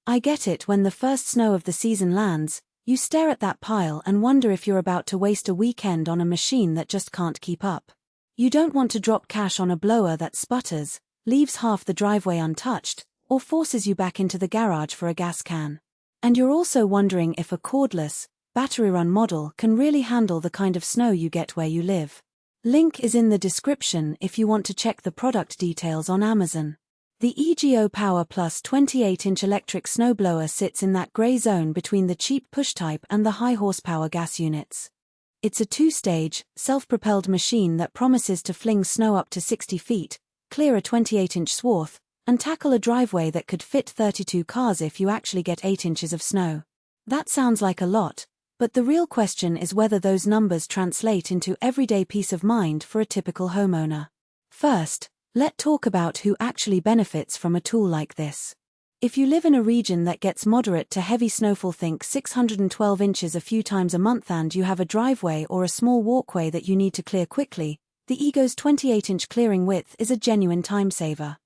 I get it. When the first snow of the season lands, you stare at that pile and wonder if you're about to waste a weekend on a machine that just can't keep up. You don't want to drop cash on a blower that sputters, leaves half the driveway untouched, or forces you back into the garage for a gas can. And you're also wondering if a cordless, battery-run model can really handle the kind of snow you get where you live. Link is in the description if you want to check the product details on Amazon. The EGO Power Plus 28-inch electric snowblower sits in that grey zone between the cheap push-type and the high-horsepower gas units. It's a two-stage, self-propelled machine that promises to fling snow up to 60 feet, clear a 28-inch swath, and tackle a driveway that could fit 32 cars if you actually get 8 inches of snow. That sounds like a lot, but the real question is whether those numbers translate into everyday peace of mind for a typical homeowner. First, let's talk about who actually benefits from a tool like this. If you live in a region that gets moderate to heavy snowfall, think 612 inches a few times a month, and you have a driveway or a small walkway that you need to clear quickly, the EGO's 28-inch clearing width is a genuine time saver.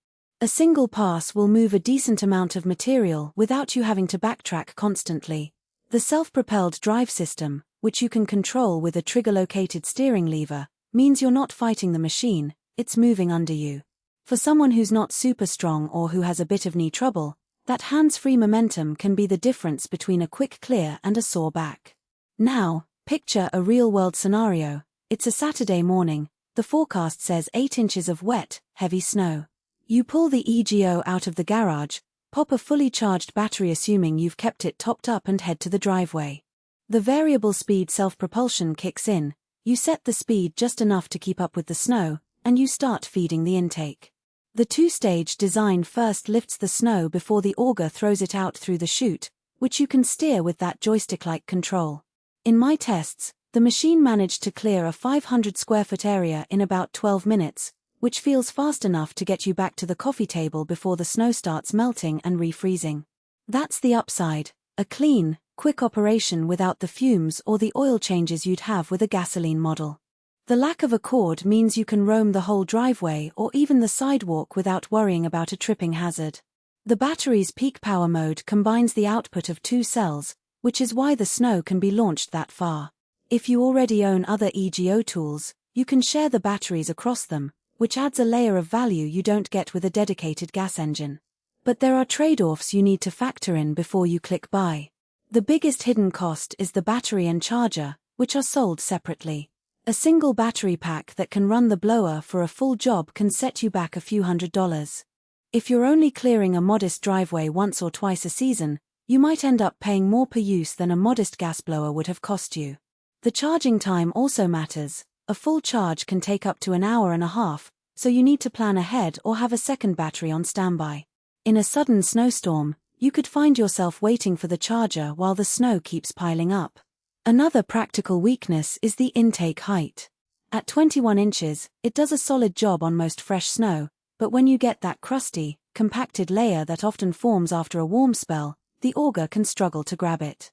A single pass will move a decent amount of material without you having to backtrack constantly. The self-propelled drive system, which you can control with a trigger-located steering lever, means you're not fighting the machine, it's moving under you. For someone who's not super strong or who has a bit of knee trouble, that hands-free momentum can be the difference between a quick clear and a sore back. Now, picture a real-world scenario. It's a Saturday morning, the forecast says 8 inches of wet, heavy snow. You pull the EGO out of the garage, pop a fully charged battery assuming you've kept it topped up, and head to the driveway. The variable speed self-propulsion kicks in, you set the speed just enough to keep up with the snow, and you start feeding the intake. The two-stage design first lifts the snow before the auger throws it out through the chute, which you can steer with that joystick-like control. In my tests, the machine managed to clear a 500 square foot area in about 12 minutes, which feels fast enough to get you back to the coffee table before the snow starts melting and refreezing. That's the upside, a clean, quick operation without the fumes or the oil changes you'd have with a gasoline model. The lack of a cord means you can roam the whole driveway or even the sidewalk without worrying about a tripping hazard. The battery's peak power mode combines the output of 2 cells, which is why the snow can be launched that far. If you already own other EGO tools, you can share the batteries across them, which adds a layer of value you don't get with a dedicated gas engine. But there are trade-offs you need to factor in before you click buy. The biggest hidden cost is the battery and charger, which are sold separately. A single battery pack that can run the blower for a full job can set you back a few $100s. If you're only clearing a modest driveway once or twice a season, you might end up paying more per use than a modest gas blower would have cost you. The charging time also matters. A full charge can take up to an hour and a half, so you need to plan ahead or have a second battery on standby. In a sudden snowstorm, you could find yourself waiting for the charger while the snow keeps piling up. Another practical weakness is the intake height. At 21 inches, it does a solid job on most fresh snow, but when you get that crusty, compacted layer that often forms after a warm spell, the auger can struggle to grab it.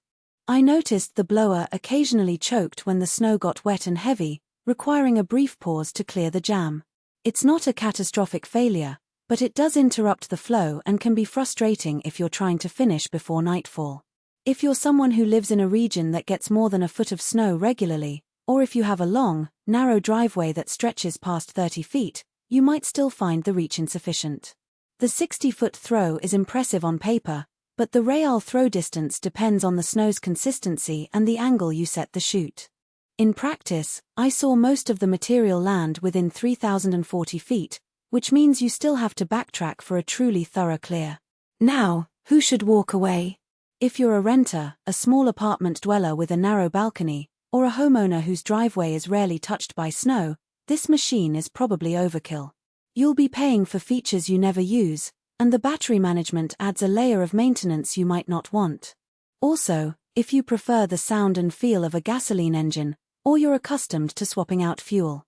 I noticed the blower occasionally choked when the snow got wet and heavy, requiring a brief pause to clear the jam. It's not a catastrophic failure, but it does interrupt the flow and can be frustrating if you're trying to finish before nightfall. If you're someone who lives in a region that gets more than a foot of snow regularly, or if you have a long, narrow driveway that stretches past 30 feet, you might still find the reach insufficient. The 60-foot throw is impressive on paper, but the real throw distance depends on the snow's consistency and the angle you set the chute. In practice, I saw most of the material land within 3,040 feet, which means you still have to backtrack for a truly thorough clear. Now, who should walk away? If you're a renter, a small apartment dweller with a narrow balcony, or a homeowner whose driveway is rarely touched by snow, this machine is probably overkill. You'll be paying for features you never use, and the battery management adds a layer of maintenance you might not want. Also, if you prefer the sound and feel of a gasoline engine, or you're accustomed to swapping out fuel,